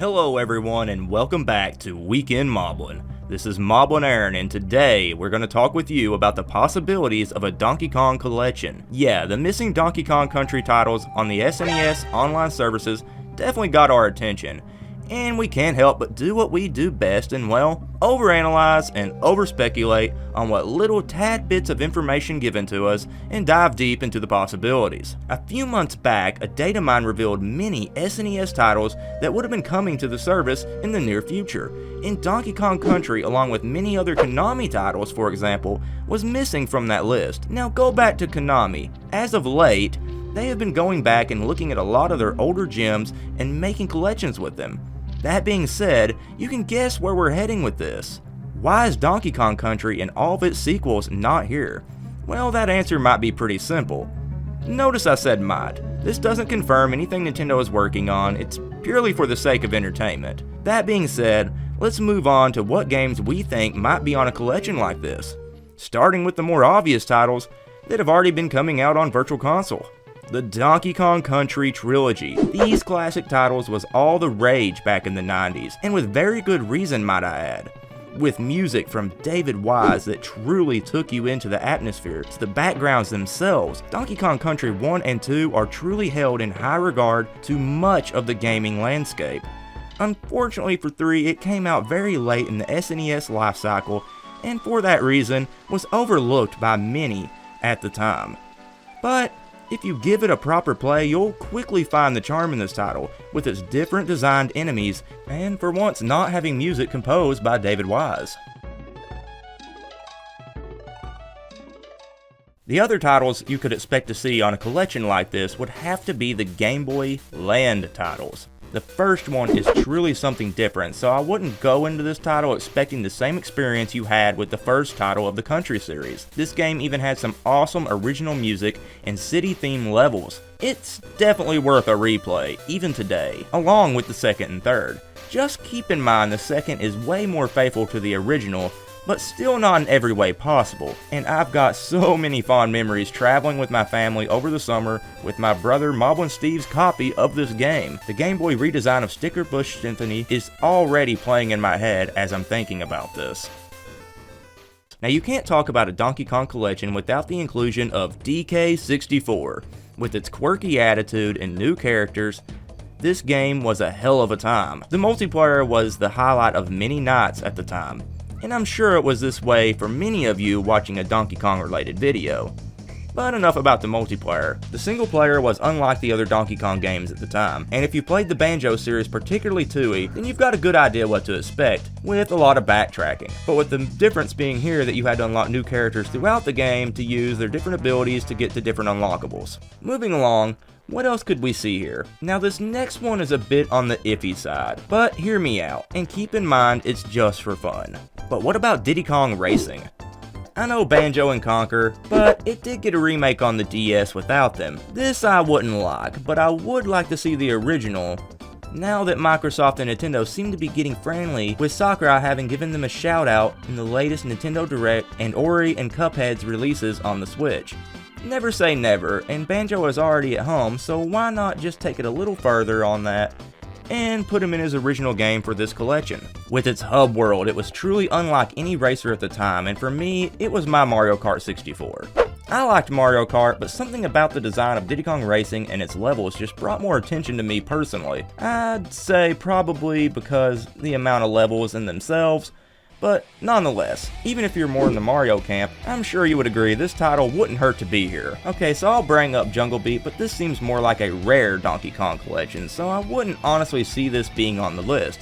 Hello everyone and welcome back to Weekend Moblin. This is Moblin Aaron and today we're going to talk with you about the possibilities of a Donkey Kong collection. Yeah, the missing Donkey Kong Country titles on the SNES online services definitely got our attention. And we can't help but do what we do best and, well, overanalyze and over-speculate on what little tad bits of information given to us and dive deep into the possibilities. A few months back, a data mine revealed many SNES titles that would have been coming to the service in the near future, and Donkey Kong Country, along with many other Konami titles, for example, was missing from that list. Now go back to Konami. As of late, they have been going back and looking at a lot of their older gems and making collections with them. That being said, you can guess where we're heading with this. Why is Donkey Kong Country and all of its sequels not here? Well, that answer might be pretty simple. Notice I said might. This doesn't confirm anything Nintendo is working on, it's purely for the sake of entertainment. That being said, let's move on to what games we think might be on a collection like this. Starting with the more obvious titles that have already been coming out on Virtual Console. The Donkey Kong Country Trilogy. These classic titles was all the rage back in the 90s, and with very good reason, might I add. With music from David Wise that truly took you into the atmosphere, to the backgrounds themselves, Donkey Kong Country 1 and 2 are truly held in high regard to much of the gaming landscape. Unfortunately for 3, it came out very late in the SNES life cycle, and for that reason, was overlooked by many at the time. But if you give it a proper play, you'll quickly find the charm in this title, with its different designed enemies, and for once not having music composed by David Wise. The other titles you could expect to see on a collection like this would have to be the Game Boy Land titles. The first one is truly something different, so I wouldn't go into this title expecting the same experience you had with the first title of the Country series. This game even had some awesome original music and city-themed levels. It's definitely worth a replay, even today, along with the second and third. Just keep in mind the second is way more faithful to the original, but still not in every way possible, and I've got so many fond memories traveling with my family over the summer with my brother Moblin Steve's copy of this game. The Game Boy redesign of Sticker Bush Symphony is already playing in my head as I'm thinking about this. Now you can't talk about a Donkey Kong collection without the inclusion of DK64. With its quirky attitude and new characters, this game was a hell of a time. The multiplayer was the highlight of many nights at the time, and I'm sure it was this way for many of you watching a Donkey Kong related video. But enough about the multiplayer. The single player was unlike the other Donkey Kong games at the time, and if you played the Banjo series, particularly 2E, then you've got a good idea what to expect, with a lot of backtracking. But with the difference being here that you had to unlock new characters throughout the game to use their different abilities to get to different unlockables. Moving along, what else could we see here? Now this next one is a bit on the iffy side, but hear me out, and keep in mind it's just for fun. But what about Diddy Kong Racing? I know Banjo and Conquer, but it did get a remake on the DS without them. This I wouldn't like, but I would like to see the original, now that Microsoft and Nintendo seem to be getting friendly, with Sakurai having given them a shout out in the latest Nintendo Direct and Ori and Cuphead's releases on the Switch. Never say never, and Banjo is already at home, so why not just take it a little further on that and put him in his original game for this collection. With its hub world, it was truly unlike any racer at the time, and for me, it was my Mario Kart 64. I liked Mario Kart, but something about the design of Diddy Kong Racing and its levels just brought more attention to me personally. I'd say probably because the amount of levels in themselves, but nonetheless, even if you're more in the Mario camp, I'm sure you would agree this title wouldn't hurt to be here. Okay, so I'll bring up Jungle Beat, but this seems more like a rare Donkey Kong collection, so I wouldn't honestly see this being on the list.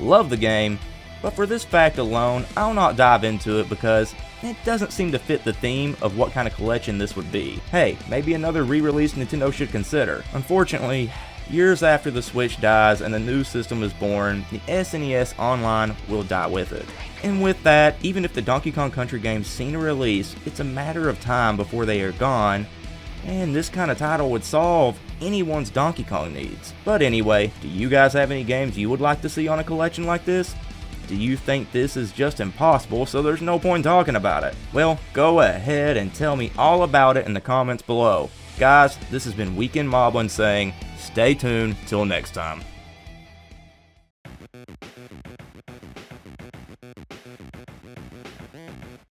Love the game, but for this fact alone, I'll not dive into it because it doesn't seem to fit the theme of what kind of collection this would be. Hey, maybe another re-release Nintendo should consider. Unfortunately, years after the Switch dies and the new system is born, the SNES Online will die with it. And with that, even if the Donkey Kong Country games seen a release, it's a matter of time before they are gone, and this kind of title would solve anyone's Donkey Kong needs. But anyway, do you guys have any games you would like to see on a collection like this? Do you think this is just impossible, so there's no point talking about it? Well, go ahead and tell me all about it in the comments below. Guys, this has been Weekend Moblin saying, stay tuned till next time.